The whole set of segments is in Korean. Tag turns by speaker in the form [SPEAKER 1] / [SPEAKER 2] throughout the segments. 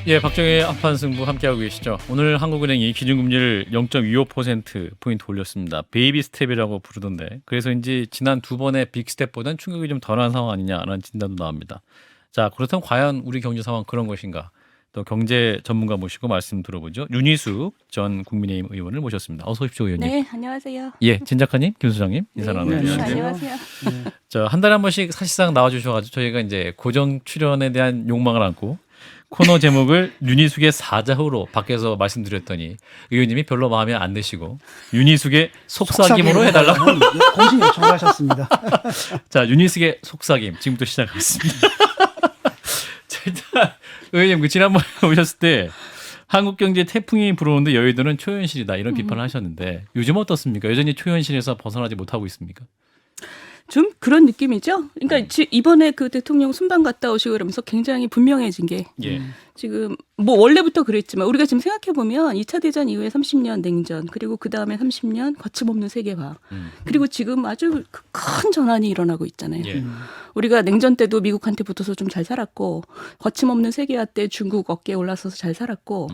[SPEAKER 1] 예, 박정희의 한판 승부 함께하고 계시죠. 오늘 한국은행이 기준금리를 0.25%포인트 올렸습니다. 베이비 스텝이라고 부르던데 그래서인지 지난 두 번의 빅스텝보다는 충격이 좀 덜한 상황 아니냐라는 진단도 나옵니다. 자, 그렇다면 과연 우리 경제 상황 그런 것인가? 또 경제 전문가 모시고 말씀 들어보죠. 윤희숙 전 국민의힘 의원을 모셨습니다. 어서 오십시오, 의원님.
[SPEAKER 2] 네, 안녕하세요.
[SPEAKER 1] 예, 진 작가님, 김 소장님 인사
[SPEAKER 2] 네,
[SPEAKER 1] 나누세요.
[SPEAKER 2] 안녕하세요.
[SPEAKER 1] 자, 한 달에 한 번씩 사실상 나와주셔가지고 저희가 이제 고정 출연에 대한 욕망을 안고 코너 제목을 윤희숙의 사자후로 밖에서 말씀드렸더니 의원님이 별로 마음에 안 드시고 윤희숙의 속삭임으로 해달라고.
[SPEAKER 3] 공식 요청을 하셨습니다.
[SPEAKER 1] 자, 윤희숙의 속삭임 지금부터 시작하겠습니다. 자, 일단 의원님 그 지난번에 오셨을 때 한국 경제 태풍이 불어오는데 여의도는 초현실이다 이런 비판을 하셨는데 요즘 어떻습니까? 여전히 초현실에서 벗어나지 못하고 있습니까?
[SPEAKER 2] 좀 그런 느낌이죠. 그러니까 이번에 그 대통령 순방 갔다 오시고 그러면서 굉장히 분명해진 게
[SPEAKER 1] 예.
[SPEAKER 2] 지금 뭐 원래부터 그랬지만 우리가 지금 생각해 보면 2차 대전 이후에 30년 냉전 그리고 그 다음에 30년 거침없는 세계화 그리고 지금 아주 큰 전환이 일어나고 있잖아요.
[SPEAKER 1] 예.
[SPEAKER 2] 우리가 냉전 때도 미국한테 붙어서 좀 잘 살았고 거침없는 세계화 때 중국 어깨에 올라서서 잘 살았고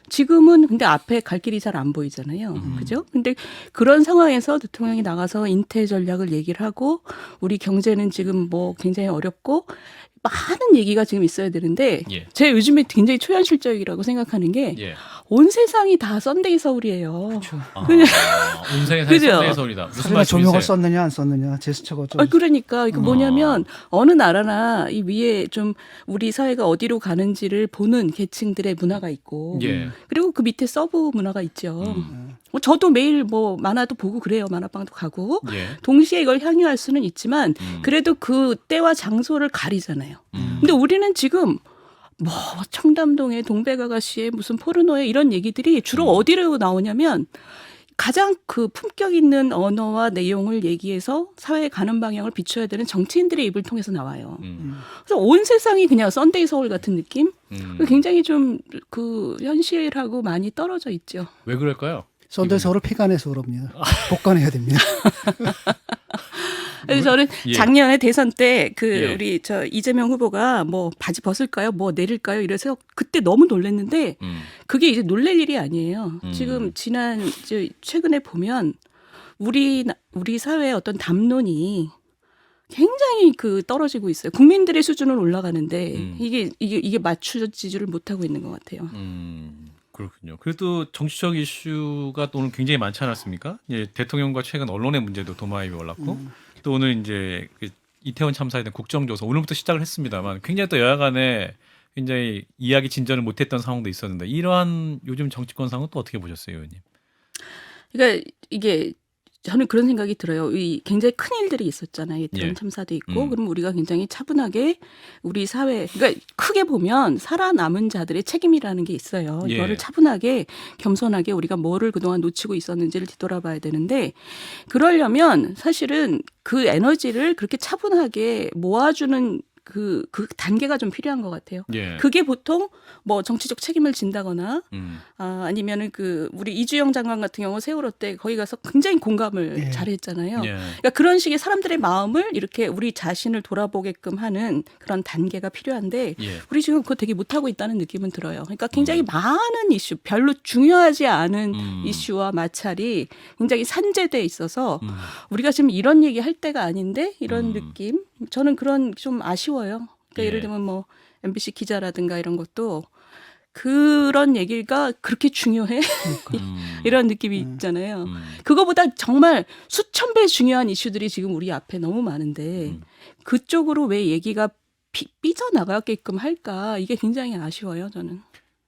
[SPEAKER 2] 지금은 근데 앞에 갈 길이 잘 안 보이잖아요. 그죠? 근데 그런 상황에서 대통령이 나가서 인태 전략을 얘기를 하고 우리 경제는 지금 뭐 굉장히 어렵고 많은 얘기가 지금 있어야 되는데
[SPEAKER 1] 예.
[SPEAKER 2] 제 요즘에 굉장히 초현실적이라고 생각하는 게 온
[SPEAKER 1] 예.
[SPEAKER 2] 세상이 다 썬데이 서울이에요.
[SPEAKER 1] 아,
[SPEAKER 2] 그냥
[SPEAKER 1] 온 세상에
[SPEAKER 2] 그죠?
[SPEAKER 1] 썬데이 서울이다. 무슨
[SPEAKER 3] 사전에 조명을
[SPEAKER 1] 말씀이세요?
[SPEAKER 3] 썼느냐 안 썼느냐 제스처가 좀
[SPEAKER 2] 그러니까 이거 뭐냐면 어느 나라나 이 위에 좀 우리 사회가 어디로 가는지를 보는 계층들의 문화가 있고
[SPEAKER 1] 예.
[SPEAKER 2] 그리고 그 밑에 서브 문화가 있죠. 뭐 저도 매일 뭐 만화도 보고 그래요. 만화방도 가고
[SPEAKER 1] 예.
[SPEAKER 2] 동시에 이걸 향유할 수는 있지만 그래도 그 때와 장소를 가리잖아요. 근데 우리는 지금 뭐 청담동의 동백아가씨의 무슨 포르노의 이런 얘기들이 주로 어디로 나오냐면 가장 그 품격 있는 언어와 내용을 얘기해서 사회에 가는 방향을 비춰야 되는 정치인들의 입을 통해서 나와요. 그래서 온 세상이 그냥 썬데이 서울 같은 느낌? 굉장히 좀 그 현실하고 많이 떨어져 있죠.
[SPEAKER 1] 왜 그럴까요?
[SPEAKER 3] 썬데이 서울을 폐간해서 그럽니다. 복간해야 됩니다.
[SPEAKER 2] 그래서 저는
[SPEAKER 1] 예.
[SPEAKER 2] 작년에 대선 때 그
[SPEAKER 1] 예.
[SPEAKER 2] 우리 저 이재명 후보가 뭐 바지 벗을까요? 뭐 내릴까요? 이래서 그때 너무 놀랐는데 그게 이제 놀랄 일이 아니에요. 지금 최근에 보면 우리 사회의 어떤 담론이 굉장히 그 떨어지고 있어요. 국민들의 수준은 올라가는데 이게 맞춰지지를 못하고 있는 것 같아요.
[SPEAKER 1] 그렇군요. 그래도 정치적 이슈가 또 오늘 굉장히 많지 않았습니까? 예, 대통령과 최근 언론의 문제도 도마 위에 올랐고 또 오늘 이제 그 이태원 참사에 대한 국정조사 오늘부터 시작을 했습니다만 굉장히 또 여야 간에 굉장히 이야기 진전을 못했던 상황도 있었는데 이러한 요즘 정치권 상황은 또 어떻게 보셨어요, 의원님?
[SPEAKER 2] 그러니까 이게 저는 그런 생각이 들어요. 이 굉장히 큰 일들이 있었잖아요. 이태원
[SPEAKER 1] 예.
[SPEAKER 2] 참사도 있고, 그럼 우리가 굉장히 차분하게 우리 사회, 그러니까 크게 보면 살아남은 자들의 책임이라는 게 있어요.
[SPEAKER 1] 예.
[SPEAKER 2] 이거를 차분하게, 겸손하게 우리가 뭐를 그동안 놓치고 있었는지를 뒤돌아봐야 되는데, 그러려면 사실은 그 에너지를 그렇게 차분하게 모아주는 그 단계가 좀 필요한 것 같아요.
[SPEAKER 1] 예.
[SPEAKER 2] 그게 보통 뭐 정치적 책임을 진다거나 아니면은 그 우리 이주영 장관 같은 경우 세월호 때 거기 가서 굉장히 공감을
[SPEAKER 3] 예.
[SPEAKER 2] 잘했잖아요.
[SPEAKER 1] 예.
[SPEAKER 2] 그러니까 그런 식의 사람들의 마음을 이렇게 우리 자신을 돌아보게끔 하는 그런 단계가 필요한데
[SPEAKER 1] 예.
[SPEAKER 2] 우리 지금 그거 되게 못하고 있다는 느낌은 들어요. 그러니까 굉장히 많은 이슈, 별로 중요하지 않은 이슈와 마찰이 굉장히 산재돼 있어서 우리가 지금 이런 얘기 할 때가 아닌데 이런 느낌? 저는 그런 좀 아쉬워요. 그러니까
[SPEAKER 1] 예.
[SPEAKER 2] 예를 들면 뭐 MBC 기자라든가 이런 것도 그런 얘기가 그렇게 중요해? 이런 느낌이 있잖아요. 그거보다 정말 수천 배 중요한 이슈들이 지금 우리 앞에 너무 많은데 그쪽으로 왜 얘기가 삐져나가게끔 할까? 이게 굉장히 아쉬워요, 저는.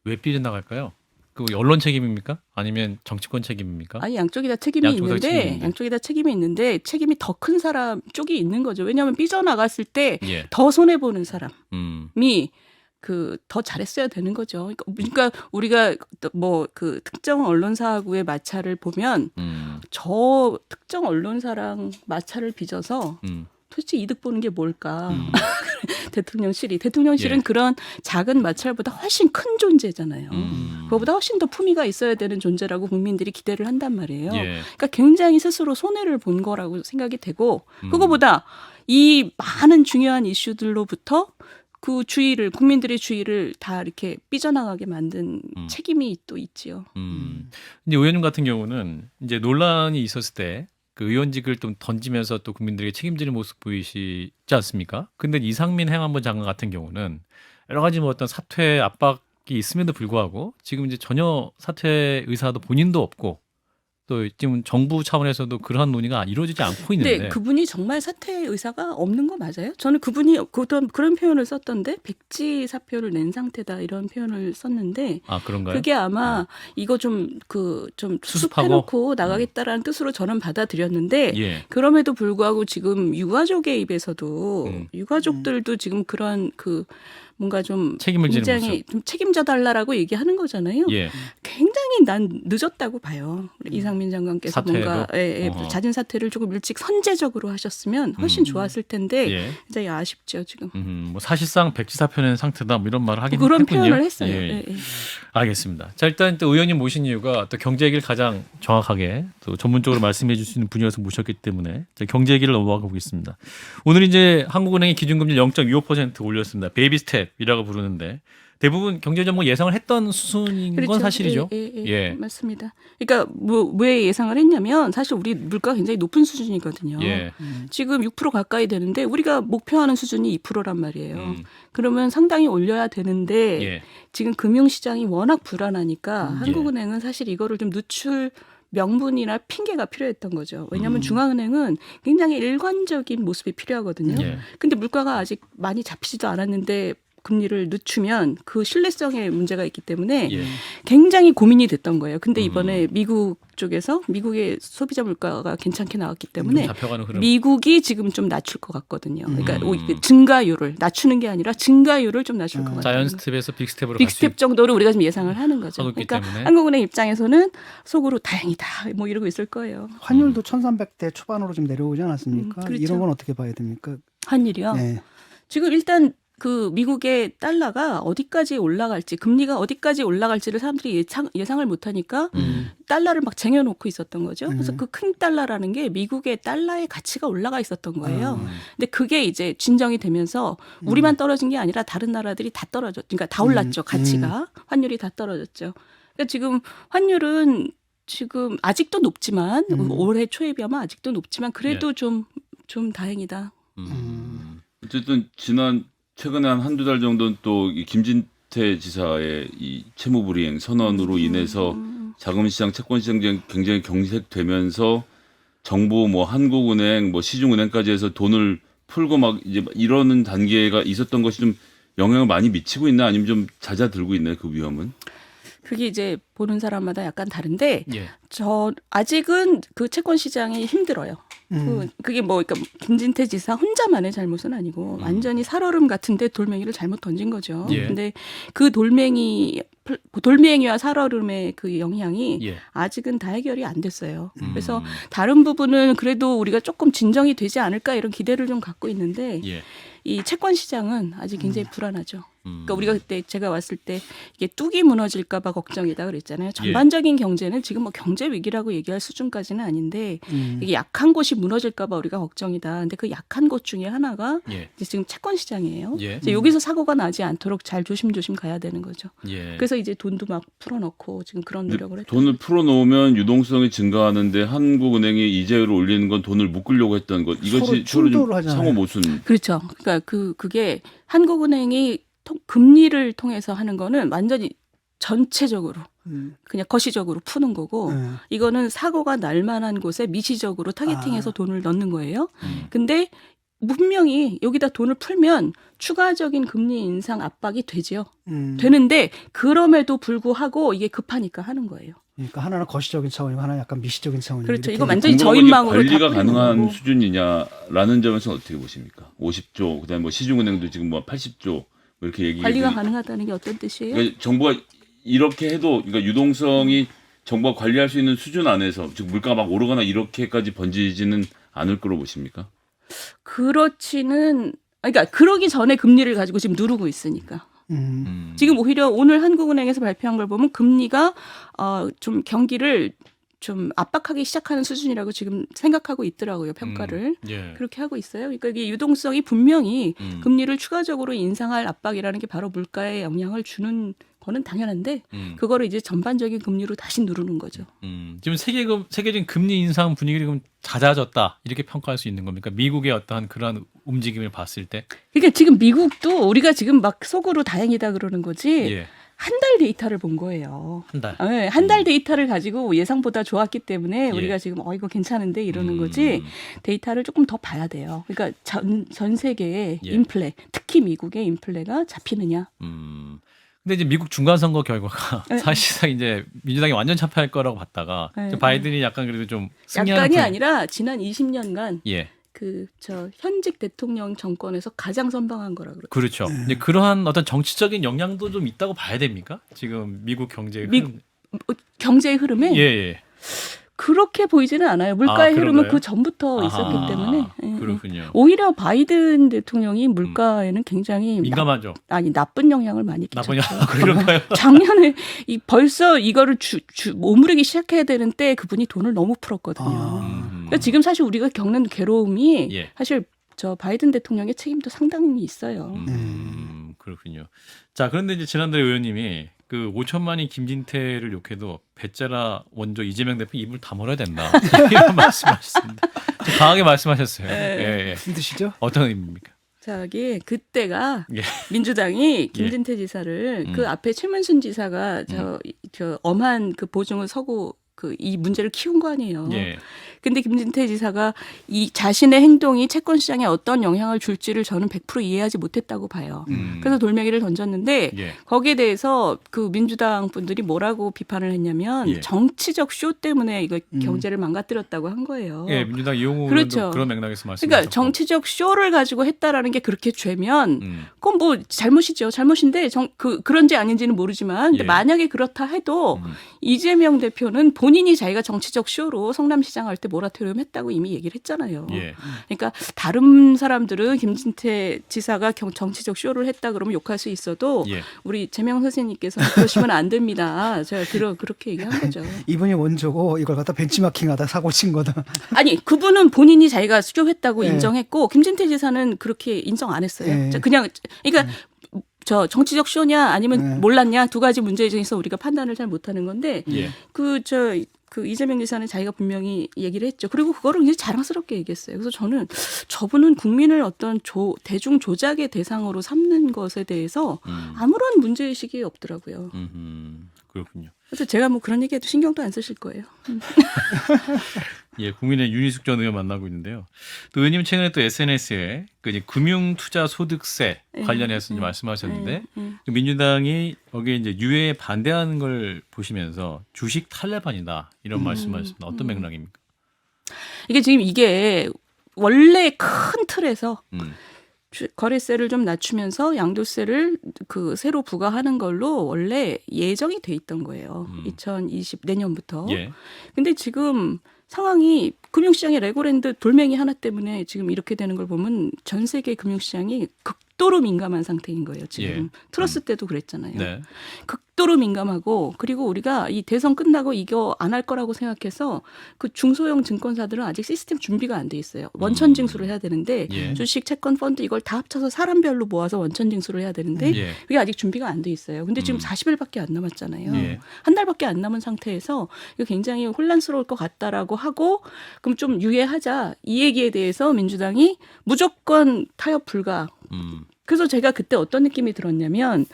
[SPEAKER 1] 왜 삐져나갈까요? 그 언론 책임입니까? 아니면 정치권 책임입니까?
[SPEAKER 2] 아니 양쪽이 다 책임이
[SPEAKER 1] 양쪽이 다
[SPEAKER 2] 있는데
[SPEAKER 1] 책임이 있는데.
[SPEAKER 2] 양쪽이 다 책임이 있는데 책임이 더 큰 사람 쪽이 있는 거죠. 왜냐하면 삐져나갔을 때
[SPEAKER 1] 예.
[SPEAKER 2] 더 손해 보는 사람이
[SPEAKER 1] 음.
[SPEAKER 2] 그 더 잘했어야 되는 거죠. 그러니까 우리가 뭐 그 특정 언론사하고의 마찰을 보면 저 특정 언론사랑 마찰을 빚어서 도대체 이득 보는 게 뭘까? 대통령실은
[SPEAKER 1] 예.
[SPEAKER 2] 그런 작은 마찰보다 훨씬 큰 존재잖아요. 그거보다 훨씬 더 품위가 있어야 되는 존재라고 국민들이 기대를 한단 말이에요.
[SPEAKER 1] 예.
[SPEAKER 2] 그러니까 굉장히 스스로 손해를 본 거라고 생각이 되고 그거보다 이 많은 중요한 이슈들로부터 그 주의를 국민들의 주의를 다 이렇게 삐져나가게 만든 책임이 또 있지요.
[SPEAKER 1] 이제 의원님 같은 경우는 이제 논란이 있었을 때 그 의원직을 좀 던지면서 또 국민들에게 책임지는 모습 보이시지 않습니까? 근데 이상민 행안부 장관 같은 경우는 여러 가지 뭐 어떤 사퇴 압박이 있음에도 불구하고 지금 이제 전혀 사퇴 의사도 본인도 없고 또 지금 정부 차원에서도 그러한 논의가 이루어지지 않고 있는데.
[SPEAKER 2] 근데 그분이 정말 사퇴 의사가 없는 거 맞아요? 저는 그분이 그런 표현을 썼던데 백지 사표를 낸 상태다 이런 표현을 썼는데
[SPEAKER 1] 아 그런가요?
[SPEAKER 2] 그게 아마 이거 좀
[SPEAKER 1] 수습하고?
[SPEAKER 2] 수습해놓고 나가겠다라는 뜻으로 저는 받아들였는데
[SPEAKER 1] 예.
[SPEAKER 2] 그럼에도 불구하고 지금 유가족의 입에서도 유가족들도 지금 그런 뭔가 좀
[SPEAKER 1] 책임을 지는
[SPEAKER 2] 굉장히 좀 책임져 달라라고 얘기하는 거잖아요.
[SPEAKER 1] 예.
[SPEAKER 2] 굉장히 난 늦었다고 봐요. 이상민 장관께서
[SPEAKER 1] 사퇴에도?
[SPEAKER 2] 뭔가
[SPEAKER 1] 어허.
[SPEAKER 2] 잦은 사퇴를 조금 일찍 선제적으로 하셨으면 훨씬 좋았을 텐데
[SPEAKER 1] 예.
[SPEAKER 2] 굉장히 아쉽죠 지금.
[SPEAKER 1] 뭐 사실상 백지 사표낸 상태다 뭐 이런 말을 하긴
[SPEAKER 2] 그런
[SPEAKER 1] 했군요.
[SPEAKER 2] 표현을 했어요.
[SPEAKER 1] 예.
[SPEAKER 2] 예, 예.
[SPEAKER 1] 알겠습니다. 자 일단 또 의원님 모신 이유가 또 경제 얘기를 가장 정확하게 또 전문적으로 말씀해 줄 수 있는 분이어서 모셨기 때문에 자, 경제 얘기를 넘어가 보겠습니다. 오늘 이제 한국은행이 기준금리 0.25% 올렸습니다. 베이비 스텝이라고 부르는데 대부분 경제 전문 예상을 했던 수준인 건 사실이죠.
[SPEAKER 2] 예, 맞습니다. 그러니까 왜 예상을 했냐면 사실 우리 물가가 굉장히 높은 수준이거든요.
[SPEAKER 1] 예.
[SPEAKER 2] 지금 6% 가까이 되는데 우리가 목표하는 수준이 2%란 말이에요. 그러면 상당히 올려야 되는데
[SPEAKER 1] 예.
[SPEAKER 2] 지금 금융시장이 워낙 불안하니까 한국은행은 사실 이거를 좀 늦출 명분이나 핑계가 필요했던 거죠. 왜냐하면 중앙은행은 굉장히 일관적인 모습이 필요하거든요.
[SPEAKER 1] 예.
[SPEAKER 2] 근데 물가가 아직 많이 잡히지도 않았는데 금리를 늦추면 그 신뢰성에 문제가 있기 때문에
[SPEAKER 1] 예.
[SPEAKER 2] 굉장히 고민이 됐던 거예요. 근데 이번에 미국 쪽에서 미국의 소비자 물가가 괜찮게 나왔기 때문에
[SPEAKER 1] 잡혀가는 흐름.
[SPEAKER 2] 미국이 지금 좀 낮출 것 같거든요. 그러니까 증가율을 낮추는 게 아니라 증가율을 좀 낮출 것 같아요.
[SPEAKER 1] 자이언 스텝에서 빅 스텝으로
[SPEAKER 2] 빅스텝 정도를 우리가 지금 예상을 하는 거죠.
[SPEAKER 1] 하고 있기
[SPEAKER 2] 그러니까
[SPEAKER 1] 때문에.
[SPEAKER 2] 한국은행 입장에서는 속으로 다행이다 뭐 이러고 있을 거예요.
[SPEAKER 3] 환율도 1,300대 초반으로 좀 내려오지 않았습니까?
[SPEAKER 2] 그렇죠.
[SPEAKER 3] 이런 건 어떻게 봐야 됩니까?
[SPEAKER 2] 환율이요.
[SPEAKER 3] 네.
[SPEAKER 2] 지금 일단 그 미국의 달러가 어디까지 올라갈지 금리가 어디까지 올라갈지를 사람들이 예상을 못하니까 달러를 막 쟁여놓고 있었던 거죠. 그래서 그 큰 달러라는 게 미국의 달러의 가치가 올라가 있었던 거예요. 근데 그게 이제 진정이 되면서 우리만 떨어진 게 아니라 다른 나라들이 다 그러니까 다 올랐죠. 가치가 환율이 다 떨어졌죠. 그러니까 지금 환율은 지금 아직도 높지만 올해 초에 비하면 아직도 높지만 그래도 좀 다행이다.
[SPEAKER 4] 어쨌든 최근에 한두 달 정도는 또 이 김진태 지사의 이 채무불이행 선언으로 인해서 자금시장, 채권시장 굉장히 경색되면서 정부 뭐 한국은행 뭐 시중은행까지 해서 돈을 풀고 막 이제 이러는 단계가 있었던 것이 좀 영향을 많이 미치고 있나 아니면 좀 잦아들고 있나요 그 위험은?
[SPEAKER 2] 그게 이제 보는 사람마다 약간 다른데
[SPEAKER 1] 예.
[SPEAKER 2] 저 아직은 그 채권 시장이 힘들어요. 그게 뭐 그러니까 김진태 지사 혼자만의 잘못은 아니고 완전히 살얼음 같은데 돌멩이를 잘못 던진 거죠.
[SPEAKER 1] 예.
[SPEAKER 2] 근데 그 돌멩이와 살얼음의 그 영향이
[SPEAKER 1] 예.
[SPEAKER 2] 아직은 다 해결이 안 됐어요. 그래서 다른 부분은 그래도 우리가 조금 진정이 되지 않을까 이런 기대를 좀 갖고 있는데
[SPEAKER 1] 예.
[SPEAKER 2] 이 채권 시장은 아직 굉장히 불안하죠. 그러니까 우리가 그때 제가 왔을 때 이게 뚝이 무너질까 봐 걱정이다 그랬잖아요. 전반적인 경제는 지금 뭐 경제 위기라고 얘기할 수준까지는 아닌데 이게 약한 곳이 무너질까 봐 우리가 걱정이다. 근데 그 약한 곳 중에 하나가
[SPEAKER 1] 예.
[SPEAKER 2] 이제 지금 채권 시장이에요.
[SPEAKER 1] 예.
[SPEAKER 2] 이제 여기서 사고가 나지 않도록 잘 조심조심 가야 되는 거죠.
[SPEAKER 1] 예.
[SPEAKER 2] 그래서 이제 돈도 막 풀어놓고 지금 그런 노력을 했죠.
[SPEAKER 4] 돈을 풀어놓으면 유동성이 증가하는데 한국은행이 이자율을 올리는 건 돈을 묶으려고 했던 것 이것이
[SPEAKER 3] 서로 충돌을 하잖아요.
[SPEAKER 4] 상호 모순.
[SPEAKER 2] 그렇죠. 그러니까 그게 한국은행이 금리를 통해서 하는 거는 완전히 전체적으로 그냥 거시적으로 푸는 거고 이거는 사고가 날 만한 곳에 미시적으로 타겟팅해서 돈을 넣는 거예요. 근데 분명히 여기다 돈을 풀면 추가적인 금리 인상 압박이 되죠. 되는데 그럼에도 불구하고 이게 급하니까 하는 거예요.
[SPEAKER 3] 그러니까 하나는 거시적인 차원이고 하나는 약간 미시적인 차원이고.
[SPEAKER 2] 그렇죠.
[SPEAKER 3] 이렇게
[SPEAKER 2] 이거 완전히
[SPEAKER 4] 궁금한 게
[SPEAKER 2] 저인망으로
[SPEAKER 4] 관리가
[SPEAKER 2] 다 풀리는
[SPEAKER 4] 가능한
[SPEAKER 2] 거고.
[SPEAKER 4] 수준이냐라는 점에서는 어떻게 보십니까? 50조 그다음에 뭐 시중은행도 지금 뭐 80조 뭐 이렇게 얘기.
[SPEAKER 2] 관리가 가능하다는 게 어떤 뜻이에요?
[SPEAKER 4] 그러니까 정부가 이렇게 해도 그러니까 유동성이 정부가 관리할 수 있는 수준 안에서 즉 물가가 막 오르거나 이렇게까지 번지지는 않을 거로 보십니까?
[SPEAKER 2] 그러니까 그러기 전에 금리를 가지고 지금 누르고 있으니까. 지금 오히려 오늘 한국은행에서 발표한 걸 보면 금리가 좀 경기를 좀 압박하기 시작하는 수준이라고 지금 생각하고 있더라고요. 평가를.
[SPEAKER 1] 예.
[SPEAKER 2] 그렇게 하고 있어요. 그러니까 이게 유동성이 분명히
[SPEAKER 1] 음.
[SPEAKER 2] 금리를 추가적으로 인상할 압박이라는 게 바로 물가에 영향을 주는 거는 당연한데 그거를 이제 전반적인 금리로 다시 누르는 거죠.
[SPEAKER 1] 지금 세계적인 금리 인상 분위기가 좀 잦아졌다 이렇게 평가할 수 있는 겁니까? 미국의 어떠한 그러한 움직임을 봤을 때.
[SPEAKER 2] 그러니까 지금 미국도 우리가 지금 막 속으로 다행이다 그러는 거지
[SPEAKER 1] 예.
[SPEAKER 2] 한 달 데이터를 본 거예요.
[SPEAKER 1] 한 달.
[SPEAKER 2] 네, 한 달 데이터를 가지고 예상보다 좋았기 때문에
[SPEAKER 1] 예.
[SPEAKER 2] 우리가 지금 이거 괜찮은데 이러는 거지 데이터를 조금 더 봐야 돼요. 그러니까 전 세계의
[SPEAKER 1] 예.
[SPEAKER 2] 인플레, 특히 미국의 인플레가 잡히느냐.
[SPEAKER 1] 근데 이제 미국 중간 선거 결과가
[SPEAKER 2] 네.
[SPEAKER 1] 사실상 이제 민주당이 완전 참패할 거라고 봤다가
[SPEAKER 2] 네.
[SPEAKER 1] 바이든이 약간 그래도 좀 승리하는
[SPEAKER 2] 약간이
[SPEAKER 1] 분위기.
[SPEAKER 2] 아니라 지난 20년간
[SPEAKER 1] 예.
[SPEAKER 2] 현직 대통령 정권에서 가장 선방한 거라 그래요.
[SPEAKER 1] 그렇죠. 이제 그러한 어떤 정치적인 영향도 좀 있다고 봐야 됩니까? 지금 미국 경제의 흐름.
[SPEAKER 2] 경제의 흐름에
[SPEAKER 1] 예, 예.
[SPEAKER 2] 그렇게 보이지는 않아요. 물가의
[SPEAKER 1] 아,
[SPEAKER 2] 흐름은
[SPEAKER 1] 그런가요?
[SPEAKER 2] 그 전부터
[SPEAKER 1] 아하,
[SPEAKER 2] 있었기 때문에. 예,
[SPEAKER 1] 그렇군요.
[SPEAKER 2] 오히려 바이든 대통령이 물가에는 굉장히
[SPEAKER 1] 민감하죠.
[SPEAKER 2] 나쁜 영향을 많이
[SPEAKER 1] 나쁜
[SPEAKER 2] 끼쳤어요.
[SPEAKER 1] 영 그런가요?
[SPEAKER 2] 작년에 벌써 이거를 오므리기 시작해야 되는 때 그분이 돈을 너무 풀었거든요. 그러니까 지금 사실 우리가 겪는 괴로움이
[SPEAKER 1] 예.
[SPEAKER 2] 사실 저 바이든 대통령의 책임도 상당히 있어요.
[SPEAKER 1] 그렇군요. 자, 그런데 이제 지난달에 의원님이 그 5천만인 김진태를 욕해도 배짜라 원조 이재명 대표 입을 다물어야 된다 이런 말씀하셨습니다. 좀 강하게 말씀하셨어요. 예, 예.
[SPEAKER 3] 힘드시죠?
[SPEAKER 1] 어떤 의미입니까?
[SPEAKER 2] 저기 그때가
[SPEAKER 1] 예.
[SPEAKER 2] 민주당이 김진태 지사를 그 앞에 최문순 지사가 저 엄한 그 보증을 서고 이 문제를 키운 거 아니에요.
[SPEAKER 1] 예.
[SPEAKER 2] 근데 김진태 지사가 이 자신의 행동이 채권 시장에 어떤 영향을 줄지를 저는 100% 이해하지 못했다고 봐요. 그래서 돌멩이를 던졌는데
[SPEAKER 1] 예.
[SPEAKER 2] 거기에 대해서 그 민주당 분들이 뭐라고 비판을 했냐면
[SPEAKER 1] 예.
[SPEAKER 2] 정치적 쇼 때문에 이거 경제를 망가뜨렸다고 한 거예요.
[SPEAKER 1] 예, 민주당 이용호
[SPEAKER 2] 그렇죠.
[SPEAKER 1] 의원도 그런 맥락에서 말씀하셨고.
[SPEAKER 2] 그러니까 정치적 쇼를 가지고 했다라는 게 그렇게 죄면 그건 뭐 잘못이죠. 잘못인데 그런지 아닌지는 모르지만 근데
[SPEAKER 1] 예.
[SPEAKER 2] 만약에 그렇다 해도 이재명 대표는 본인이 자기가 정치적 쇼로 성남시장 할 때 모라토리움 했다고 이미 얘기를 했잖아요.
[SPEAKER 1] 예.
[SPEAKER 2] 그러니까 다른 사람들은 김진태 지사가 정치적 쇼를 했다 그러면 욕할 수 있어도
[SPEAKER 1] 예.
[SPEAKER 2] 우리 재명 선생님께서 그러시면 안 됩니다. 제가 그렇게 얘기한 거죠.
[SPEAKER 3] 이분이 원조고 이걸 갖다 벤치마킹하다 사고 친 거다.
[SPEAKER 2] 아니 그분은 본인이 자기가 쇼했다고
[SPEAKER 3] 예.
[SPEAKER 2] 인정했고 김진태 지사는 그렇게 인정 안 했어요.
[SPEAKER 3] 예.
[SPEAKER 2] 그냥 그러니까 저 정치적 쇼냐 아니면
[SPEAKER 3] 예.
[SPEAKER 2] 몰랐냐 두 가지 문제 중에서 우리가 판단을 잘 못하는 건데
[SPEAKER 1] 예.
[SPEAKER 2] 그 이재명 지사는 자기가 분명히 얘기를 했죠. 그리고 그거를 굉장히 자랑스럽게 얘기했어요. 그래서 저분은 국민을 어떤 대중 조작의 대상으로 삼는 것에 대해서 아무런 문제의식이 없더라고요.
[SPEAKER 1] 그렇군요.
[SPEAKER 2] 그래서 제가 뭐 그런 얘기해도 신경도 안 쓰실 거예요.
[SPEAKER 1] 예, 국민의 윤희숙 전 의원 만나고 있는데요. 또 의원님 최근에 또 SNS에 그 이제 금융투자소득세 관련해서 이제 말씀하셨는데 그 민주당이 여기에 이제 유예에 반대하는 걸 보시면서 주식 탈레반이다 이런 말씀하셨습니다. 어떤 맥락입니까?
[SPEAKER 2] 이게 원래 큰 틀에서
[SPEAKER 1] 음.
[SPEAKER 2] 거래세를 좀 낮추면서 양도세를 새로 부과하는 걸로 원래 예정이 돼 있던 거예요. 2020내년부터.
[SPEAKER 1] 예.
[SPEAKER 2] 근데 지금 상황이 금융시장의 레고랜드 돌멩이 하나 때문에 지금 이렇게 되는 걸 보면 전 세계 금융시장이 극도로 민감한 상태인 거예요. 지금
[SPEAKER 1] 예.
[SPEAKER 2] 트러스 때도 그랬잖아요.
[SPEAKER 1] 네.
[SPEAKER 2] 극도로 민감하고 그리고 우리가 이 대선 끝나고 이거 안 할 거라고 생각해서 그 중소형 증권사들은 아직 시스템 준비가 안 돼 있어요. 원천 징수를 해야 되는데
[SPEAKER 1] 예.
[SPEAKER 2] 주식, 채권, 펀드 이걸 다 합쳐서 사람별로 모아서 원천 징수를 해야 되는데
[SPEAKER 1] 예.
[SPEAKER 2] 그게 아직 준비가 안 돼 있어요. 근데 지금 40일밖에 안 남았잖아요.
[SPEAKER 1] 예.
[SPEAKER 2] 한 달밖에 안 남은 상태에서 이거 굉장히 혼란스러울 것 같다라고 하고 그럼 좀 유예하자 이 얘기에 대해서 민주당이 무조건 타협 불가. 그래서 제가 그때 어떤 느낌이 들었냐면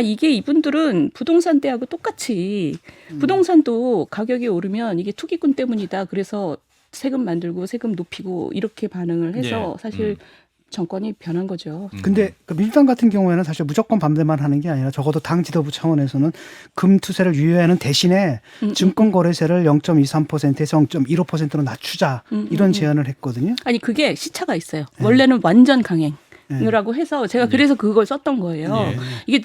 [SPEAKER 2] 이게 이분들은 부동산 때하고 똑같이 부동산도 가격이 오르면 이게 투기꾼 때문이다. 그래서 세금 만들고 세금 높이고 이렇게 반응을 해서
[SPEAKER 1] 예.
[SPEAKER 2] 사실 정권이 변한 거죠.
[SPEAKER 3] 근데 그 민주당 같은 경우에는 사실 무조건 반대만 하는 게 아니라 적어도 당 지도부 차원에서는 금투세를 유예하는 대신에 증권거래세를 0.23%에서 0.15%로 낮추자 이런 제안을 했거든요.
[SPEAKER 2] 아니 그게 시차가 있어요. 원래는 완전 강행. 이라고 해서 제가 그래서 그걸 썼던 거예요. 이게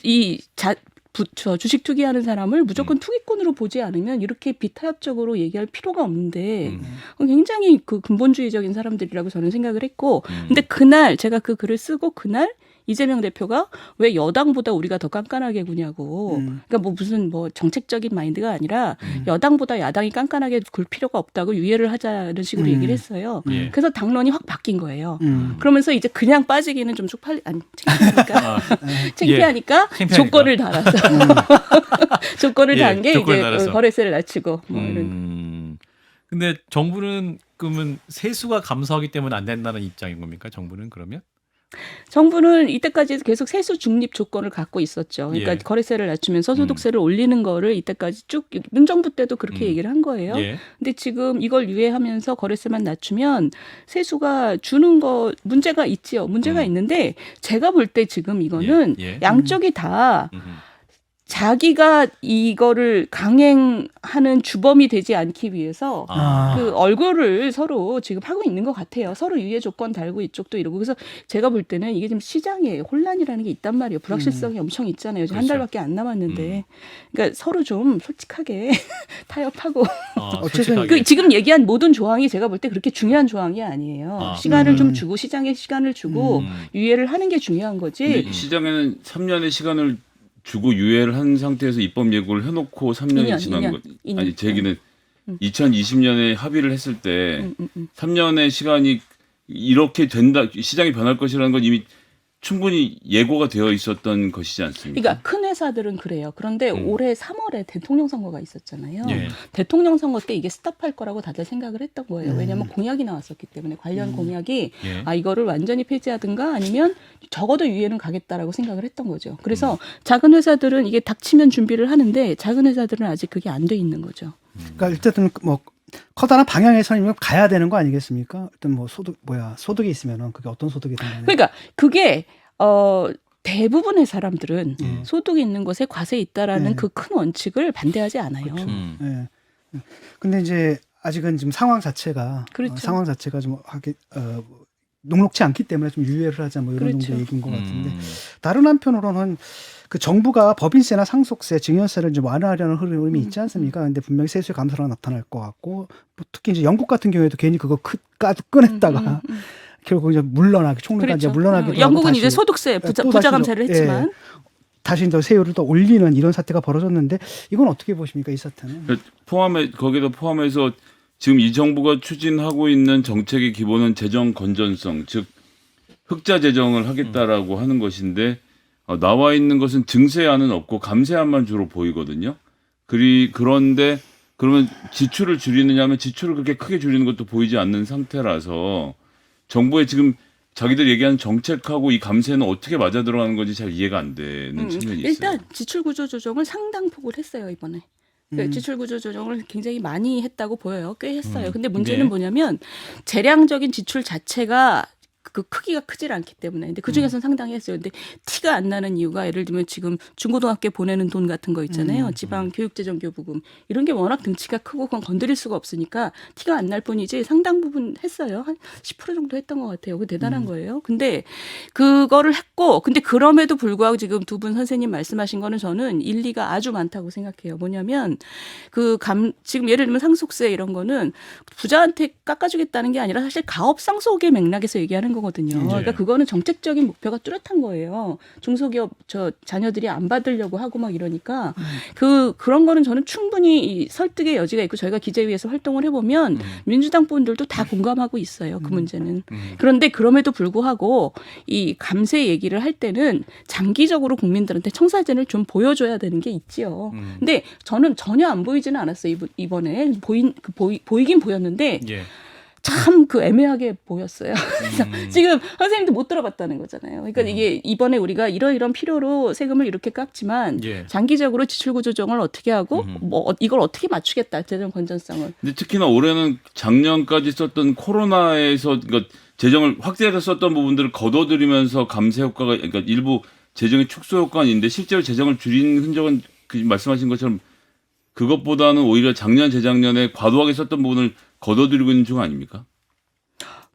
[SPEAKER 2] 주식 투기하는 사람을 무조건 투기꾼으로 보지 않으면 이렇게 비타협적으로 얘기할 필요가 없는데 굉장히 그 근본주의적인 사람들이라고 저는 생각을 했고 근데 그날 제가 그 글을 쓰고 그날 이재명 대표가 왜 여당보다 우리가 더 깐깐하게 구냐고. 그러니까 뭐 무슨 뭐 정책적인 마인드가 아니라 여당보다 야당이 깐깐하게 굴 필요가 없다고 유예를 하자는 식으로 얘기를 했어요.
[SPEAKER 1] 예.
[SPEAKER 2] 그래서 당론이 확 바뀐 거예요. 그러면서 이제 그냥 빠지기는 좀 쪽팔리 아니 창피하니까 창피하니까
[SPEAKER 1] 창피하니까.
[SPEAKER 2] 조건을 달아서 조건을
[SPEAKER 1] 예,
[SPEAKER 2] 단 게
[SPEAKER 1] 조건을
[SPEAKER 2] 이제
[SPEAKER 1] 달아서.
[SPEAKER 2] 거래세를 낮추고 뭐 이런.
[SPEAKER 1] 근데 정부는 그러면 세수가 감소하기 때문에 안 된다는 입장인 겁니까? 정부는 그러면?
[SPEAKER 2] 정부는 이때까지 계속 세수 중립 조건을 갖고 있었죠. 그러니까
[SPEAKER 1] 예.
[SPEAKER 2] 거래세를 낮추면서 소득세를 올리는 거를 이때까지 쭉 문정부 때도 그렇게 얘기를 한 거예요.
[SPEAKER 1] 예.
[SPEAKER 2] 근데 지금 이걸 유예하면서 거래세만 낮추면 세수가 주는 거 문제가 있지요. 문제가 있는데 제가 볼 때 지금 이거는
[SPEAKER 1] 예.
[SPEAKER 2] 양쪽이 다
[SPEAKER 1] 음흠.
[SPEAKER 2] 자기가 이거를 강행하는 주범이 되지 않기 위해서 그 얼굴을 서로 지금 하고 있는 것 같아요. 서로 유예 조건 달고 이쪽도 이러고. 그래서 제가 볼 때는 이게 지금 시장에 혼란이라는 게 있단 말이에요. 불확실성이 엄청 있잖아요. 지금 한
[SPEAKER 1] 그렇죠.
[SPEAKER 2] 달밖에 안 남았는데. 그러니까 서로 좀 솔직하게 타협하고.
[SPEAKER 3] 어쨌든
[SPEAKER 1] 솔직하게.
[SPEAKER 2] 그 지금 얘기한 모든 조항이 제가 볼 때 그렇게 중요한 조항이 아니에요. 시간을 좀 주고 시장에 시간을 주고 유예를 하는 게 중요한 거지.
[SPEAKER 4] 근데 시장에는 3년의 시간을 주고 유예를 한 상태에서 입법 예고를 해놓고 3년이
[SPEAKER 2] 2년,
[SPEAKER 4] 지난
[SPEAKER 2] 2년,
[SPEAKER 4] 거.
[SPEAKER 2] 2년.
[SPEAKER 4] 아니 제 얘기는 2020년에 합의를 했을 때 3년의 시간이 이렇게 된다, 시장이 변할 것이라는 건 이미 충분히 예고가 되어 있었던 것이지 않습니까?
[SPEAKER 2] 그러니까 큰 회사들은 그래요. 그런데 올해 3월에 대통령 선거가 있었잖아요.
[SPEAKER 1] 예.
[SPEAKER 2] 대통령 선거 때 이게 스탑할 거라고 다들 생각을 했던 거예요. 왜냐하면 공약이 나왔었기 때문에 관련 공약이
[SPEAKER 1] 예.
[SPEAKER 2] 아 이거를 완전히 폐지하든가 아니면 적어도 유예는 가겠다라고 생각을 했던 거죠. 그래서 작은 회사들은 이게 닥치면 준비를 하는데 작은 회사들은 아직 그게 안 돼 있는 거죠.
[SPEAKER 3] 그러니까 어쨌든 뭐 커다란 방향에서는 가야 되는 거 아니겠습니까? 어떤 뭐 소득이 있으면은 그게 어떤 소득이든 간에.
[SPEAKER 2] 그러니까 그게 대부분의 사람들은 소득이 있는 곳에 과세 있다라는 그 큰 원칙을 반대하지 않아요.
[SPEAKER 3] 예. 근데 이제 아직은 지금 상황 자체가
[SPEAKER 2] 그렇죠.
[SPEAKER 3] 상황 자체가 좀 녹록치 않기 때문에 좀 유예를 하자 뭐 이런
[SPEAKER 2] 그렇죠.
[SPEAKER 3] 정도 얘기인 것 같은데 다른 한편으로는 그 정부가 법인세나 상속세, 증여세를 좀 완화하려는 흐름이 있지 않습니까? 근데 분명히 세수 감소가 나타날 것 같고 뭐 특히 이제 영국 같은 경우에도 괜히 그거 꺼냈다가 결국 이제 물러나게 총리가
[SPEAKER 2] 그렇죠.
[SPEAKER 3] 이제 물러나기도 하고
[SPEAKER 2] 영국은
[SPEAKER 3] 다시
[SPEAKER 2] 이제 소득세
[SPEAKER 3] 또
[SPEAKER 2] 부자
[SPEAKER 3] 다시
[SPEAKER 2] 감세를
[SPEAKER 3] 좀,
[SPEAKER 2] 했지만
[SPEAKER 3] 다시 이제 세율을 또 올리는 이런 사태가 벌어졌는데 이건 어떻게 보십니까, 이 사태는?
[SPEAKER 4] 거기다 포함해서 지금 이 정부가 추진하고 있는 정책의 기본은 재정 건전성, 즉 흑자 재정을 하겠다라고 하는 것인데 나와 있는 것은 증세안은 없고 감세안만 주로 보이거든요. 그런데 그러면 지출을 줄이느냐 하면 지출을 그렇게 크게 줄이는 것도 보이지 않는 상태라서 정부의 지금 자기들 얘기하는 정책하고 이 감세는 어떻게 맞아 들어가는 건지 잘 이해가 안 되는 측면이 있어요.
[SPEAKER 2] 일단 지출 구조 조정을 상당폭을 했어요 이번에. 지출 구조 조정을 굉장히 많이 했다고 보여요. 꽤 했어요. 근데 문제는
[SPEAKER 1] 네.
[SPEAKER 2] 뭐냐면 재량적인 지출 자체가 그 크기가 크질 않기 때문에. 근데 그 중에서는 상당히 했어요. 근데 티가 안 나는 이유가 예를 들면 지금 중고등학교 보내는 돈 같은 거 있잖아요. 지방 교육재정교부금. 이런 게 워낙 등치가 크고 그건 건드릴 수가 없으니까 티가 안 날 뿐이지 상당 부분 했어요. 한 10% 정도 했던 것 같아요. 그게 대단한 거예요. 근데 그거를 했고 근데 그럼에도 불구하고 지금 두 분 선생님 말씀하신 거는 저는 일리가 아주 많다고 생각해요. 뭐냐면 지금 예를 들면 상속세 이런 거는 부자한테 깎아주겠다는 게 아니라 사실 가업 상속의 맥락에서 얘기하는 거거든요. 그러니까 그거는 정책적인 목표가 뚜렷한 거예요. 중소기업 자녀들이 안 받으려고 하고 막 이러니까 그런 거는 저는 충분히 이 설득의 여지가 있고 저희가 기재위에서 활동을 해보면 민주당 분들도 다 공감하고 있어요. 그 문제는. 그런데 그럼에도 불구하고 이 감세 얘기를 할 때는 장기적으로 국민들한테 청사진을 좀 보여줘야 되는 게 있지요. 근데 저는 전혀 안 보이지는 않았어요. 이번에 보이긴 보였는데
[SPEAKER 1] 예.
[SPEAKER 2] 참 그 애매하게 보였어요. 그래서 지금 선생님도 못 들어봤다는 거잖아요. 그러니까 이게 이번에 우리가 이런 필요로 세금을 이렇게 깎지만
[SPEAKER 1] 예.
[SPEAKER 2] 장기적으로 지출구조 조정을 어떻게 하고 뭐 이걸 어떻게 맞추겠다 재정 건전성을.
[SPEAKER 4] 근데 특히나 올해는 작년까지 썼던 코로나에서 그러니까 재정을 확대해서 썼던 부분들을 걷어들이면서 감세 효과가 그러니까 일부 재정의 축소 효과는 있는데 실제로 재정을 줄인 흔적은 말씀하신 것처럼 그것보다는 오히려 작년 재작년에 과도하게 썼던 부분을 걷어들이고 있는 중 아닙니까?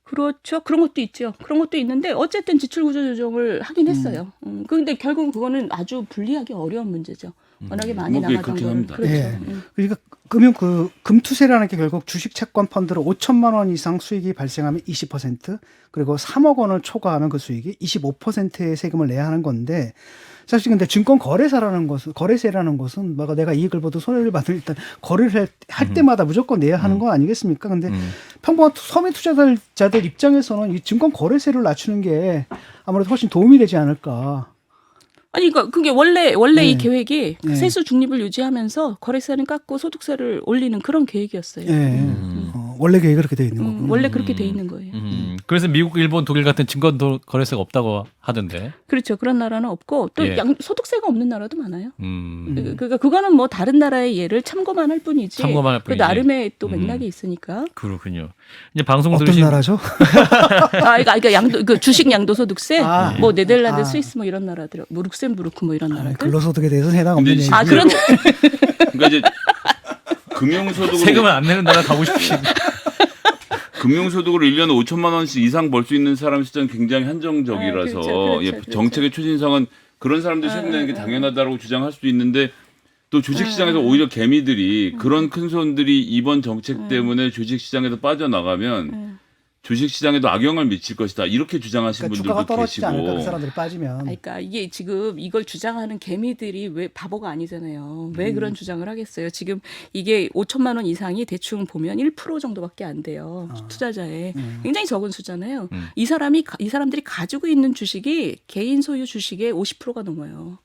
[SPEAKER 2] 그렇죠. 그런 것도 있죠. 그런 것도 있는데 어쨌든 지출구조 조정을 하긴 했어요. 그런데 결국은 그거는 아주 분리하기 어려운 문제죠. 워낙에 많이
[SPEAKER 4] 뭐 그게
[SPEAKER 2] 나가던
[SPEAKER 4] 그렇긴
[SPEAKER 2] 거를.
[SPEAKER 4] 합니다.
[SPEAKER 2] 그렇죠.
[SPEAKER 3] 예. 그러니까 금투세라는 게 결국 주식 채권 펀드로 5천만 원 이상 수익이 발생하면 20% 그리고 3억 원을 초과하면 그 수익이 25%의 세금을 내야 하는 건데 사실 근데 증권 거래세라는 것은 뭐가 내가 이익을 보도 손해를 받을 일단 거래를 할 때마다 무조건 내야 하는 거 아니겠습니까? 근데 평범한 서민 투자자들 입장에서는 이 증권 거래세를 낮추는 게 아무래도 훨씬 도움이 되지 않을까.
[SPEAKER 2] 아니, 그러니까 그게 원래 이
[SPEAKER 3] 네.
[SPEAKER 2] 계획이
[SPEAKER 3] 네.
[SPEAKER 2] 세수 중립을 유지하면서 거래세는 깎고 소득세를 올리는 그런 계획이었어요.
[SPEAKER 3] 예. 원래 계획이 그렇게 돼 있는 거군요.
[SPEAKER 2] 원래 그렇게 돼 있는 거예요.
[SPEAKER 1] 그래서 미국, 일본, 독일 같은 증권 거래세가 없다고 하던데.
[SPEAKER 2] 그렇죠. 그런 나라는 없고 또
[SPEAKER 1] 예.
[SPEAKER 2] 소득세가 없는 나라도 많아요.
[SPEAKER 1] 음.
[SPEAKER 2] 그러니까 그거는 뭐 다른 나라의 예를 참고만 할 뿐이지.
[SPEAKER 1] 참고만 할
[SPEAKER 2] 그
[SPEAKER 1] 뿐이지.
[SPEAKER 2] 나름의 또 맥락이 있으니까.
[SPEAKER 1] 그렇군요. 이제 방송
[SPEAKER 3] 어떤
[SPEAKER 1] 들으신
[SPEAKER 3] 나라죠?
[SPEAKER 2] 그러니까 주식 양도소득세,
[SPEAKER 3] 아.
[SPEAKER 2] 뭐 네덜란드,
[SPEAKER 3] 아.
[SPEAKER 2] 스위스 뭐 이런 나라들, 뭐 룩셈부르크 뭐 이런 나라들.
[SPEAKER 3] 근로소득에 대해서는 해당
[SPEAKER 4] 근데
[SPEAKER 3] 없는 얘기.
[SPEAKER 2] 아 그런
[SPEAKER 4] 그러니까 이제 금융소득으로
[SPEAKER 1] 세금을 안 내는 나라 가고 싶으신.
[SPEAKER 4] 금융소득으로 1년에 5천만 원씩 이상 벌 수 있는 사람 숫자는 굉장히 한정적이라서
[SPEAKER 2] 그렇죠.
[SPEAKER 4] 예, 정책의 추진상은 그런 사람들 세금 내는 게 당연하다고 주장할 수도 있는데 또 주식시장에서 오히려 개미들이 그런 큰 손들이 이번 정책 때문에 주식시장에서 빠져나가면 주식시장에도 악영향을 미칠 것이다 이렇게 주장하시는
[SPEAKER 3] 그러니까 주가가
[SPEAKER 4] 분들도
[SPEAKER 3] 떨어지지 않을까 그
[SPEAKER 4] 계시고
[SPEAKER 3] 사람들이 빠지면.
[SPEAKER 2] 그러니까 이게 지금 이걸 주장하는 개미들이 왜 바보가 아니잖아요. 왜 그런 주장을 하겠어요? 지금 이게 5천만 원 이상이 대충 보면 1% 정도밖에 안 돼요. 투자자의 굉장히 적은 수잖아요. 이 사람들이 가지고 있는 주식이 개인 소유 주식의 50%가 넘어요.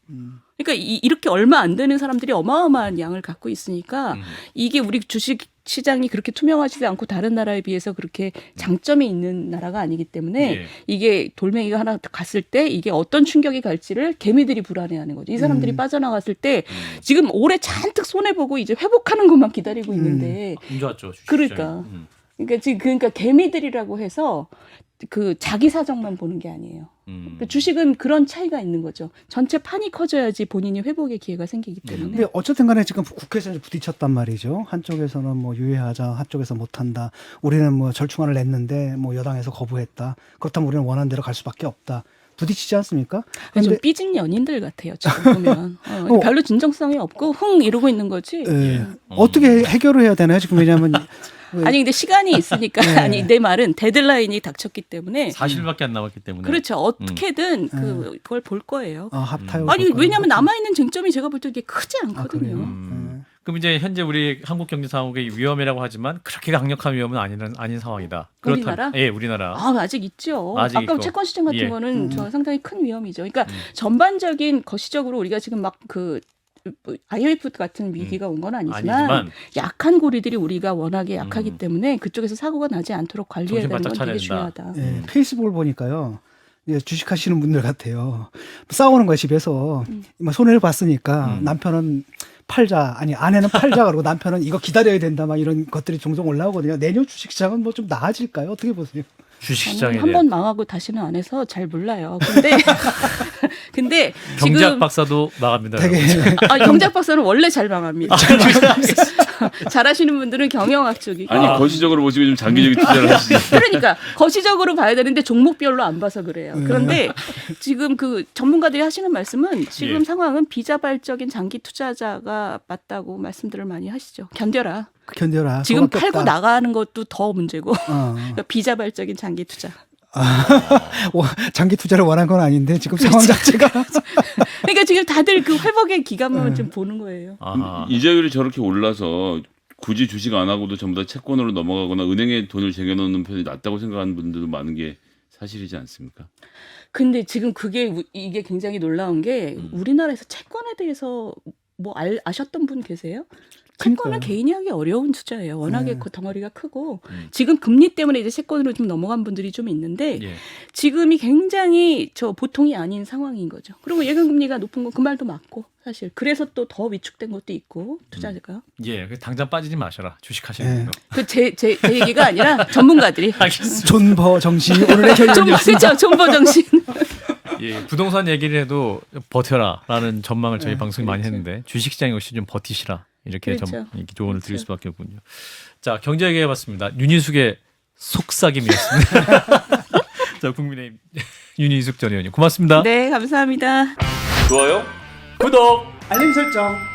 [SPEAKER 2] 그러니까 이렇게 얼마 안 되는 사람들이 어마어마한 양을 갖고 있으니까 이게 우리 주식 시장이 그렇게 투명하지도 않고 다른 나라에 비해서 그렇게 장점이 있는 나라가 아니기 때문에
[SPEAKER 1] 예.
[SPEAKER 2] 이게 돌멩이가 하나 갔을 때 이게 어떤 충격이 갈지를 개미들이 불안해하는 거죠. 이 사람들이 빠져나갔을 때 지금 올해 잔뜩 손해보고 이제 회복하는 것만 기다리고 있는데
[SPEAKER 1] 안 좋았죠. 주식시장이.
[SPEAKER 2] 그러니까. 그러니까 개미들이라고 해서 그 자기 사정만 보는 게 아니에요. 그러니까 주식은 그런 차이가 있는 거죠. 전체 판이 커져야지 본인이 회복의 기회가 생기기 때문에.
[SPEAKER 3] 근데 어쨌든 간에 지금 국회에서 이제 부딪혔단 말이죠. 한쪽에서는 뭐 유예하자, 한쪽에서 못한다. 우리는 뭐 절충안을 냈는데 뭐 여당에서 거부했다. 그렇다면 우리는 원하는 대로 갈 수밖에 없다. 부딪히지 않습니까?
[SPEAKER 2] 좀 삐진 연인들 같아요. 지금 보면 별로 진정성이 없고 흥 이러고 있는 거지.
[SPEAKER 3] 예. 어떻게 해결을 해야 되나요? 지금 왜냐하면
[SPEAKER 2] 아니 근데 시간이 있으니까
[SPEAKER 3] 네.
[SPEAKER 2] 아니 내 말은 데드라인이 닥쳤기 때문에
[SPEAKER 1] 40일밖에 안 남았기 때문에.
[SPEAKER 2] 그렇죠. 어떻게든 그걸 볼 거예요.
[SPEAKER 3] 합타요.
[SPEAKER 2] 아니 왜냐하면 남아 있는 쟁점이 제가 볼 때 이게 크지 않거든요.
[SPEAKER 1] 그럼 이제 현재 우리 한국경제상황의 위험이라고 하지만 그렇게 강력한 위험은 아닌 상황이다.
[SPEAKER 2] 우리나라?
[SPEAKER 1] 예, 우리나라.
[SPEAKER 2] 아직 있죠.
[SPEAKER 1] 아직
[SPEAKER 2] 아까
[SPEAKER 1] 있고.
[SPEAKER 2] 채권 시장 같은
[SPEAKER 1] 예.
[SPEAKER 2] 거는 저 상당히 큰 위험이죠. 그러니까 전반적인 거시적으로 우리가 지금 막 그 IMF 같은 위기가 온 건 아니지만 약한 고리들이 우리가 워낙에 약하기 때문에 그쪽에서 사고가 나지 않도록 관리해야 되는 건 되게 중요하다.
[SPEAKER 3] 예, 페이스북을 보니까요. 예, 주식하시는 분들 같아요. 싸우는 거야 집에서. 뭐 손해를 봤으니까 남편은 팔자, 아니 아내는 팔자 그러고 남편은 이거 기다려야 된다 막 이런 것들이 종종 올라오거든요. 내년 주식시장은 뭐 좀 나아질까요? 어떻게 보세요?
[SPEAKER 1] 주식시장에
[SPEAKER 2] 한 번 망하고 다시는 안 해서 잘 몰라요. 근데
[SPEAKER 1] 경제학
[SPEAKER 2] 지금
[SPEAKER 1] 박사도 나갑니다.
[SPEAKER 3] 되게
[SPEAKER 2] 경제학 박사는 원래 잘 망합니다. 잘하시는 분들은 경영학 쪽이고.
[SPEAKER 4] 아니 거시적으로 보시고 좀 장기적인 투자를 하시죠.
[SPEAKER 2] 그러니까 거시적으로 봐야 되는데 종목별로 안 봐서 그래요. 그런데 지금 그 전문가들이 하시는 말씀은 지금
[SPEAKER 1] 예.
[SPEAKER 2] 상황은 비자발적인 장기 투자자가 맞다고 말씀들을 많이 하시죠. 견뎌라. 지금
[SPEAKER 3] 그거밖에
[SPEAKER 2] 팔고
[SPEAKER 3] 없다.
[SPEAKER 2] 나가는 것도 더 문제고 그러니까 비자발적인 장기 투자.
[SPEAKER 3] 장기 투자를 원한 건 아닌데 지금 상황 자체가
[SPEAKER 2] 그러니까 지금 다들 그 회복의 기간만 좀 보는 거예요.
[SPEAKER 1] 아하.
[SPEAKER 4] 이자율이 저렇게 올라서 굳이 주식 안 하고도 전부 다 채권으로 넘어가거나 은행에 돈을 쟁여놓는 편이 낫다고 생각하는 분들도 많은 게 사실이지 않습니까?
[SPEAKER 2] 근데 지금 이게 굉장히 놀라운 게 우리나라에서 채권에 대해서 뭐 아셨던 분 계세요? 채권은
[SPEAKER 3] 그러니까요.
[SPEAKER 2] 개인이 하기 어려운 투자예요. 워낙에 그 덩어리가 크고 지금 금리 때문에 이제 채권으로 좀 넘어간 분들이 좀 있는데
[SPEAKER 1] 예.
[SPEAKER 2] 지금이 굉장히 보통이 아닌 상황인 거죠. 그리고 예금 금리가 높은 건 그 말도 맞고 사실 그래서 또 더 위축된 것도 있고 투자자가
[SPEAKER 1] 예, 당장 빠지지 마셔라. 주식하시는 거.
[SPEAKER 2] 그 제 얘기가 아니라 전문가들이
[SPEAKER 1] 알겠습니다.
[SPEAKER 3] 존버 정신이 오늘의 결론이었습니다.
[SPEAKER 2] 그렇죠. 존버 정신.
[SPEAKER 1] 예, 부동산 얘기를 해도 버텨라라는 전망을 저희
[SPEAKER 3] 네,
[SPEAKER 1] 방송이 많이
[SPEAKER 2] 그렇죠.
[SPEAKER 1] 했는데 주식시장 역시 좀 버티시라. 이렇게
[SPEAKER 2] 그렇죠.
[SPEAKER 1] 이렇게 조언을 드릴
[SPEAKER 2] 그렇죠.
[SPEAKER 1] 수밖에 없군요. 자, 경제 얘기해봤습니다. 윤희숙의 속삭임이었습니다. 자, 국민의힘 윤희숙 전 의원님 고맙습니다.
[SPEAKER 2] 네, 감사합니다.
[SPEAKER 4] 좋아요?
[SPEAKER 1] 구독.
[SPEAKER 3] 알림 설정.